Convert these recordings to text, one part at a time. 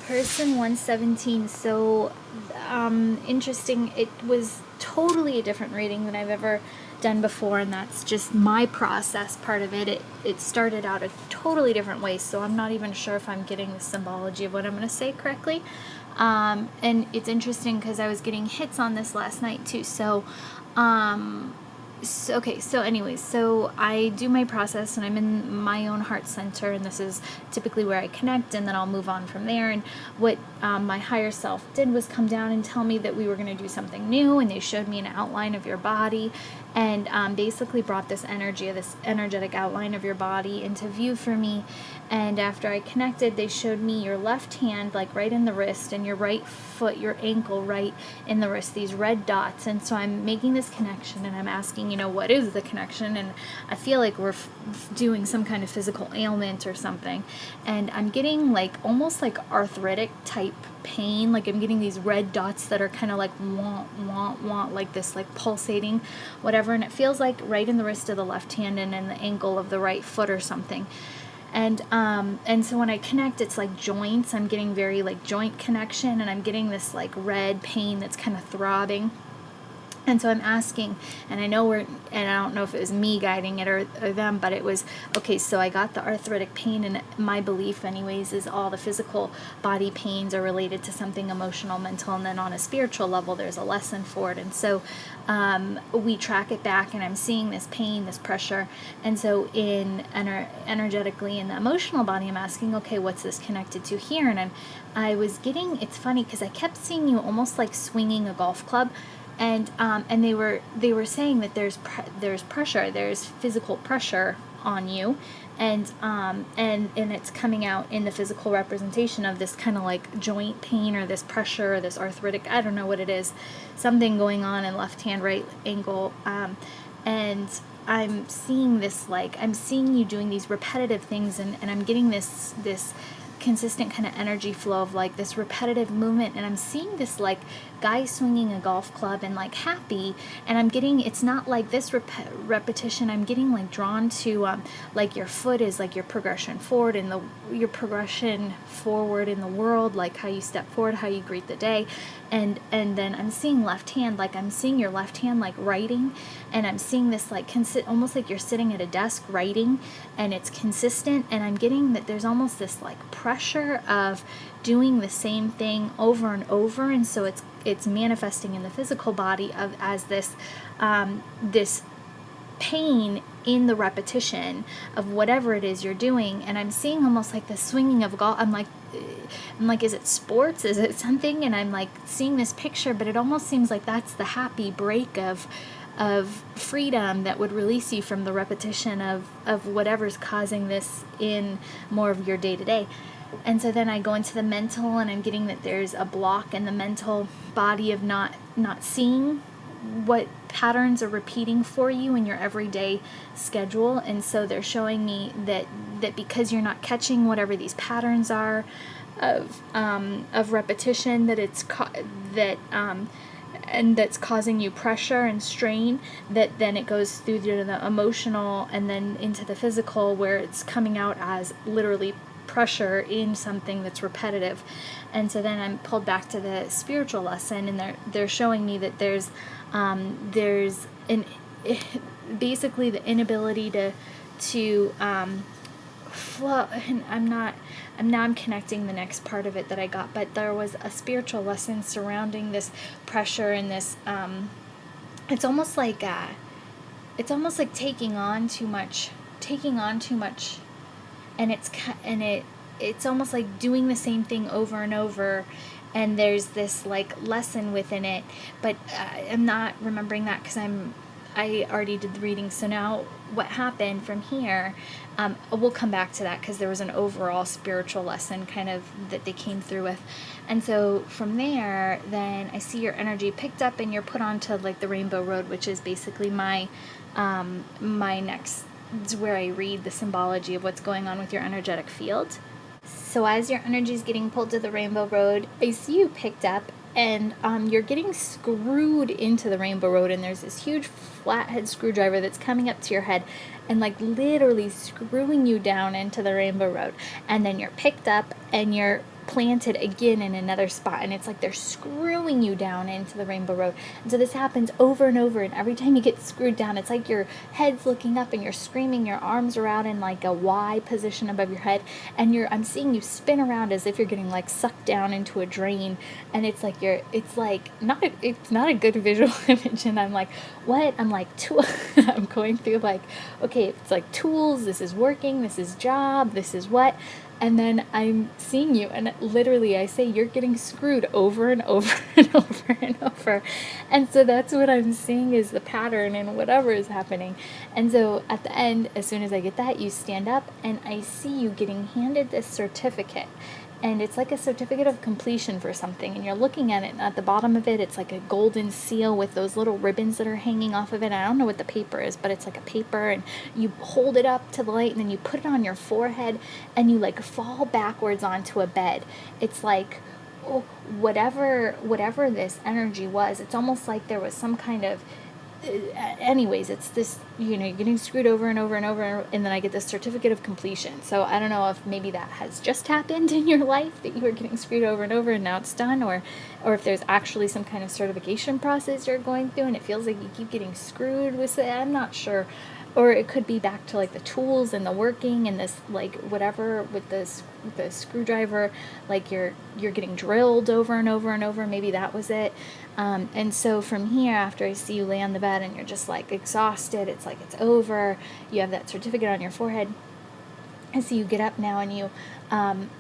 Person 117. So interesting. It was totally a different reading than I've ever done before, and that's just my process part of it. It started out a totally different way, so I'm not even sure if I'm getting the symbology of what I'm going to say correctly. And it's interesting because I was getting hits on this last night too. So anyways, so I do my process and I'm in my own heart center, and this is typically where I connect, and then I'll move on from there. And what my higher self did was come down and tell me that we were going to do something new, and they showed me an outline of your body, and basically brought this energy, this energetic outline of your body into view for me. And after I connected, they showed me your left hand like right in the wrist, and your right foot, your ankle right in the wrist, these red dots. And so I'm making this connection, and I'm asking, what is the connection? And I feel like we're doing some kind of physical ailment or something. And I'm getting like almost like arthritic type pain. Like I'm getting these red dots that are kind of like want, like this, like pulsating, whatever. And it feels like right in the wrist of the left hand and in the ankle of the right foot or something. And so when I connect, it's like joints. I'm getting very like joint connection, and I'm getting this like red pain that's kind of throbbing. And so I'm asking, and I don't know if it was me guiding it or them, but it was, okay, so I got the arthritic pain, and my belief anyways is all the physical body pains are related to something emotional, mental, and then on a spiritual level, there's a lesson for it. And so we track it back, and I'm seeing this pain, this pressure. And so energetically in the emotional body, I'm asking, okay, what's this connected to here? And I was getting, it's funny because I kept seeing you almost like swinging a golf club. And they were saying that there's pressure, there's physical pressure on you, and it's coming out in the physical representation of this kind of like joint pain or this pressure or this arthritic, I don't know what it is, something going on in left hand, right ankle, and I'm seeing this, like I'm seeing you doing these repetitive things, and I'm getting this consistent kind of energy flow of like this repetitive movement, and I'm seeing this like guy swinging a golf club and like happy, and I'm getting, it's not like this repetition, I'm getting like drawn to like your foot is like your progression forward in your progression forward in the world, like how you step forward, how you greet the day. And then I'm seeing left hand, like I'm seeing your left hand like writing, and I'm seeing this like almost like you're sitting at a desk writing, and it's consistent, and I'm getting that there's almost this like pressure of doing the same thing over and over, and so it's manifesting in the physical body as this this pain in the repetition of whatever it is you're doing. And I'm seeing almost like the swinging of golf. I'm like, is it sports? Is it something? And I'm like seeing this picture, but it almost seems like that's the happy break of freedom that would release you from the repetition of whatever's causing this in more of your day-to-day. And so then I go into the mental, and I'm getting that there's a block in the mental body of not seeing what patterns are repeating for you in your everyday schedule. And so they're showing me that because you're not catching whatever these patterns are of repetition, that and that's causing you pressure and strain, that then it goes through to the emotional and then into the physical, where it's coming out as literally pressure in something that's repetitive. And so then I'm pulled back to the spiritual lesson, and they're showing me that there's basically the inability to flow. And I'm connecting the next part of it that I got, but there was a spiritual lesson surrounding this pressure and this it's almost like taking on too much, and it's almost like doing the same thing over and over, and there's this like lesson within it, but I'm not remembering that because I already did the reading. So now what happened from here, we'll come back to that because there was an overall spiritual lesson kind of that they came through with. And so from there, then I see your energy picked up and you're put onto like the Rainbow Road, which is basically my next, it's where I read the symbology of what's going on with your energetic field. So as your energy is getting pulled to the Rainbow Road, I see you picked up, and you're getting screwed into the Rainbow Road, and there's this huge flathead screwdriver that's coming up to your head and like literally screwing you down into the Rainbow Road. And then you're picked up and you're planted again in another spot, and it's like they're screwing you down into the rainbow road. And so this happens over and over, and every time you get screwed down, it's like your head's looking up and you're screaming, your arms are out in like a Y position above your head, and I'm seeing you spin around as if you're getting like sucked down into a drain, and it's like it's not a good visual image. And I'm like, what? I'm like, I'm going through like, okay, it's like tools, this is working, this is job, this is what. And then I'm seeing you, and literally I say, you're getting screwed over and over and over and over. And so that's what I'm seeing is the pattern and whatever is happening. And so at the end, as soon as I get that, you stand up, and I see you getting handed this certificate. And it's like a certificate of completion for something, and you're looking at it, and at the bottom of it, it's like a golden seal with those little ribbons that are hanging off of it. I don't know what the paper is, but it's like a paper, and you hold it up to the light, and then you put it on your forehead, and you like fall backwards onto a bed. It's like, oh, whatever this energy was, it's almost like there was some kind of, anyways, it's this, you're getting screwed over and over and over, and then I get this certificate of completion. So I don't know if maybe that has just happened in your life, that you were getting screwed over and over and now it's done, or if there's actually some kind of certification process you're going through and it feels like you keep getting screwed with it. I'm not sure. Or it could be back to like the tools and the working and this like whatever with the screwdriver, like you're getting drilled over and over and over. Maybe that was it. And so from here, after I see you lay on the bed and you're just like exhausted, it's like it's over. You have that certificate on your forehead. And so you get up now, and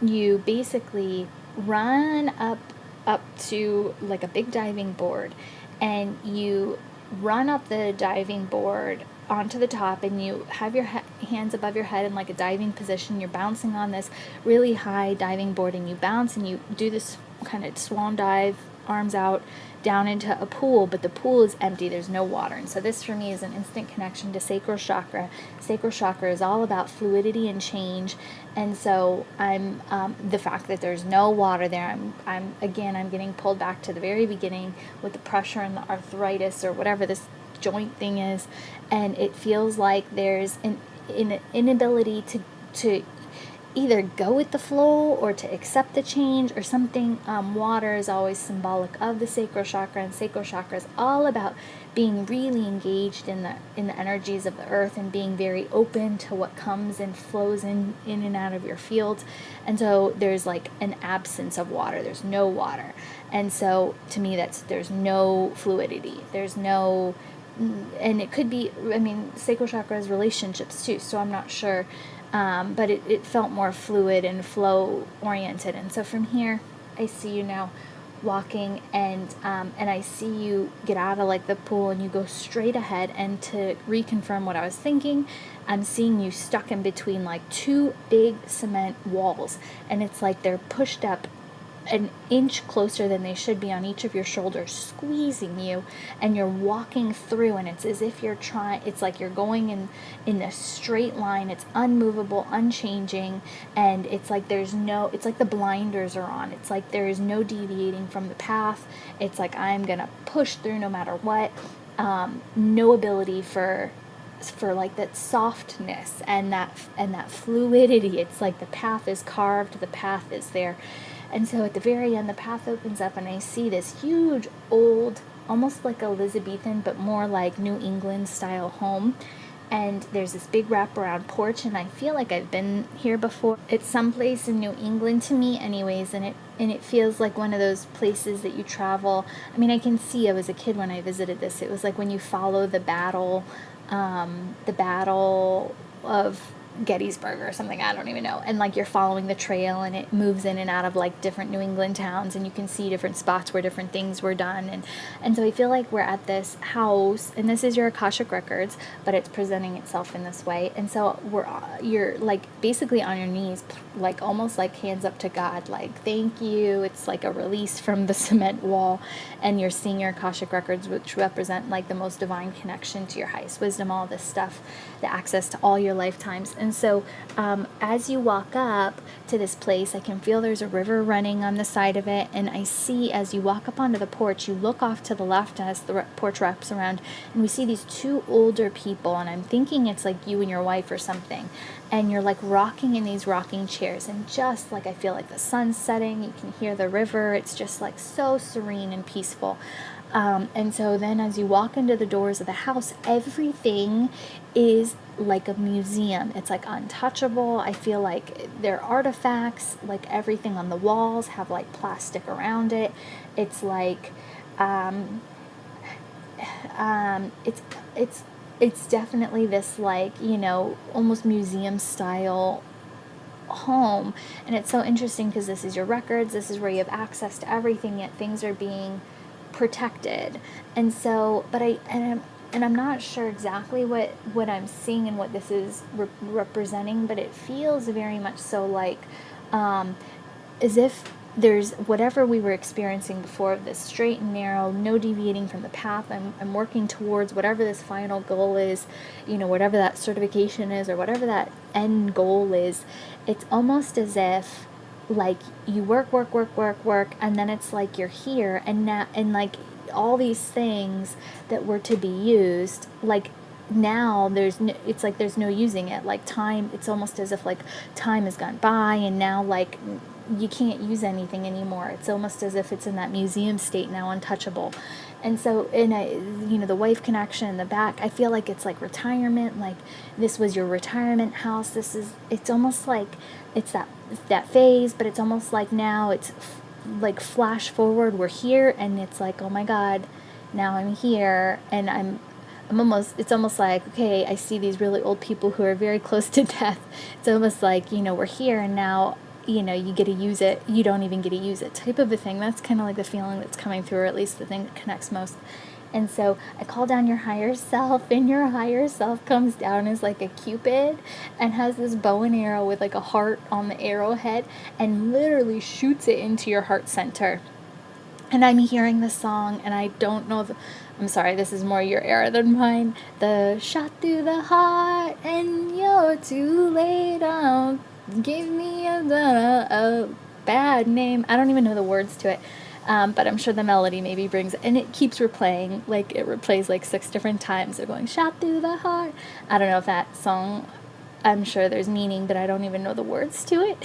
you basically run up to like a big diving board, and you run up the diving board onto the top, and you have your hands above your head in like a diving position. You're bouncing on this really high diving board, and you bounce and you do this kind of swan dive, arms out, down into a pool, but the pool is empty. There's no water. And so this for me is an instant connection to sacral chakra. Sacral chakra is all about fluidity and change. And so I'm the fact that there's no water there, I'm getting pulled back to the very beginning with the pressure and the arthritis or whatever this joint thing is, and it feels like there's an inability to either go with the flow or to accept the change or something. Water is always symbolic of the sacral chakra, and sacral chakra is all about being really engaged in the energies of the earth and being very open to what comes and flows in and out of your field. And so there's like an absence of water. There's no water. And so to me, there's no fluidity. There's no, and it could be, sacral chakra is relationships too, so I'm not sure. But it felt more fluid and flow oriented. And so from here, I see you now walking, and I see you get out of like the pool, and you go straight ahead. And to reconfirm what I was thinking, I'm seeing you stuck in between like two big cement walls, and it's like they're pushed up an inch closer than they should be on each of your shoulders, squeezing you, and you're walking through, and it's as if it's like you're going in this straight line. It's unmovable, unchanging, and it's like it's like the blinders are on. It's like there is no deviating from the path. It's like I'm gonna push through no matter what. No ability for like that softness and that fluidity. It's like the path is carved, the path is there. And so at the very end, the path opens up, and I see this huge, old, almost like Elizabethan, but more like New England style home. And there's this big wraparound porch, and I feel like I've been here before. It's someplace in New England to me anyways, and it feels like one of those places that you travel. I can see I was a kid when I visited this. It was like when you follow the battle of Gettysburg or something, I don't even know, and like you're following the trail, and it moves in and out of like different New England towns, and you can see different spots where different things were done, and so I feel like we're at this house, and this is your Akashic records, but it's presenting itself in this way. And so you're like basically on your knees, like almost like hands up to God, like thank you. It's like a release from the cement wall, and you're seeing your Akashic records, which represent like the most divine connection to your highest wisdom, all this stuff, the access to all your lifetimes. And so as you walk up to this place, I can feel there's a river running on the side of it. And I see, as you walk up onto the porch, you look off to the left as the porch wraps around, and we see these two older people. And I'm thinking it's like you and your wife or something. And you're like rocking in these rocking chairs. And just like I feel like the sun's setting, you can hear the river. It's just like so serene and peaceful. And so then as you walk into the doors of the house, everything is like a museum. It's like untouchable. I feel like they're artifacts, like everything on the walls have like plastic around it. It's like, it's definitely this like, you know, almost museum style home. And it's so interesting because this is your records, this is where you have access to everything, yet things are being protected. And so, but I'm not sure exactly what I'm seeing and what this is representing, but it feels very much so like as if there's whatever we were experiencing before, this straight and narrow, no deviating from the path. I'm working towards whatever this final goal is, you know, whatever that certification is or whatever that end goal is. It's almost as if like you work, and then it's like you're here, and now, and like all these things that were to be used, like now there's no, it's like there's no using it. Like time, it's almost as if like time has gone by, and now like you can't use anything anymore. It's almost as if it's in that museum state now, untouchable. And so in a, you know, the wife connection in the back, I feel like it's like retirement, like this was your retirement house. This is, it's almost like it's that phase, but it's almost like now it's like flash forward, we're here, and it's like, oh my God, now I'm here, and I'm almost, it's almost like, okay, I see these really old people who are very close to death. It's almost like, you know, we're here, and now, you know, you get to use it, you don't even get to use it, type of a thing. That's kind of like the feeling that's coming through, or at least the thing that connects most. And so I call down your higher self, and your higher self comes down as like a cupid and has this bow and arrow with like a heart on the arrowhead and literally shoots it into your heart center. And I'm hearing the song, and I don't know I'm sorry, this is more your era than mine. The shot through the heart, and you're too late. Give me a bad name. I don't even know the words to it. But I'm sure the melody maybe brings, and it keeps replaying, like it replays like 6 different times. They're going, shot through the heart. I don't know if that song, I'm sure there's meaning, but I don't even know the words to it.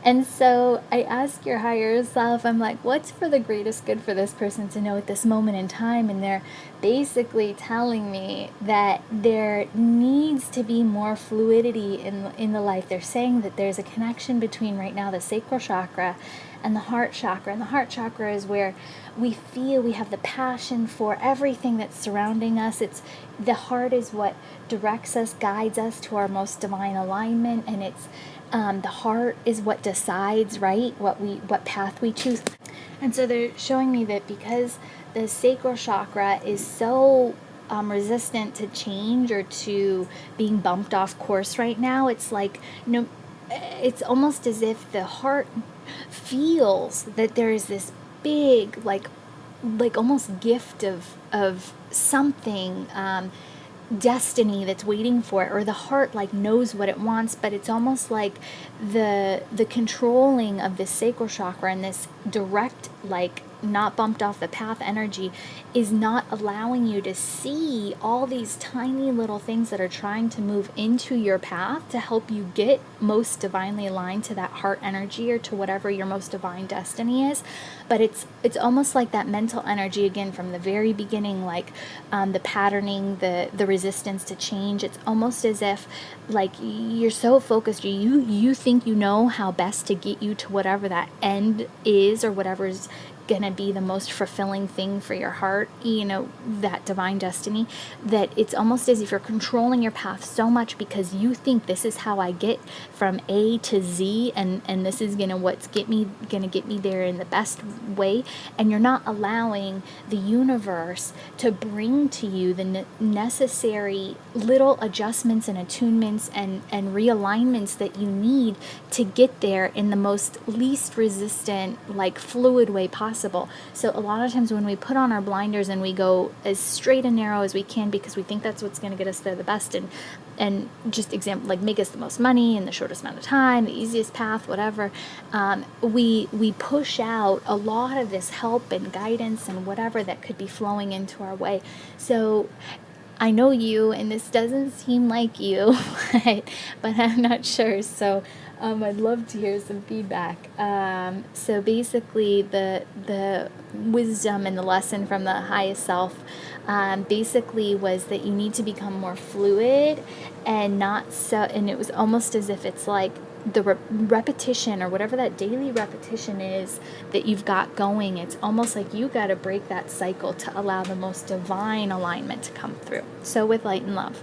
And so I ask your higher self, I'm like, what's for the greatest good for this person to know at this moment in time? And they're basically telling me that there needs to be more fluidity in the life. They're saying that there's a connection between right now the sacral chakra and the heart chakra. And the heart chakra is where we feel we have the passion for everything that's surrounding us. It's the heart is what directs us, guides us to our most divine alignment, and it's the heart is what decides, right, what path we choose. And so they're showing me that because the sacral chakra is so resistant to change or to being bumped off course right now, it's like, you know, it's almost as if the heart feels that there is this big, like almost gift of something, destiny that's waiting for it, or the heart like knows what it wants, but it's almost like the controlling of this sacral chakra and this direct, like not bumped off the path energy is not allowing you to see all these tiny little things that are trying to move into your path to help you get most divinely aligned to that heart energy or to whatever your most divine destiny is. But it's almost like that mental energy again from the very beginning, like the patterning, the resistance to change. It's almost as if like you're so focused, you think you know how best to get you to whatever that end is or whatever's gonna be the most fulfilling thing for your heart, you know, that divine destiny, that it's almost as if you're controlling your path so much because you think this is how I get from A to Z, and this is what's gonna get me there in the best way, and you're not allowing the universe to bring to you the necessary little adjustments and attunements and realignments that you need to get there in the most least resistant, like fluid way possible. possible. So a lot of times when we put on our blinders and we go as straight and narrow as we can because we think that's what's going to get us there the best, and just example, like make us the most money in the shortest amount of time, the easiest path, whatever, we push out a lot of this help and guidance and whatever that could be flowing into our way. So I know you, and this doesn't seem like you, but I'm not sure. So I'd love to hear some feedback. So basically, the wisdom and the lesson from the highest self basically was that you need to become more fluid and not so. And it was almost as if it's like the repetition or whatever that daily repetition is that you've got going. It's almost like you got to break that cycle to allow the most divine alignment to come through. So with light and love.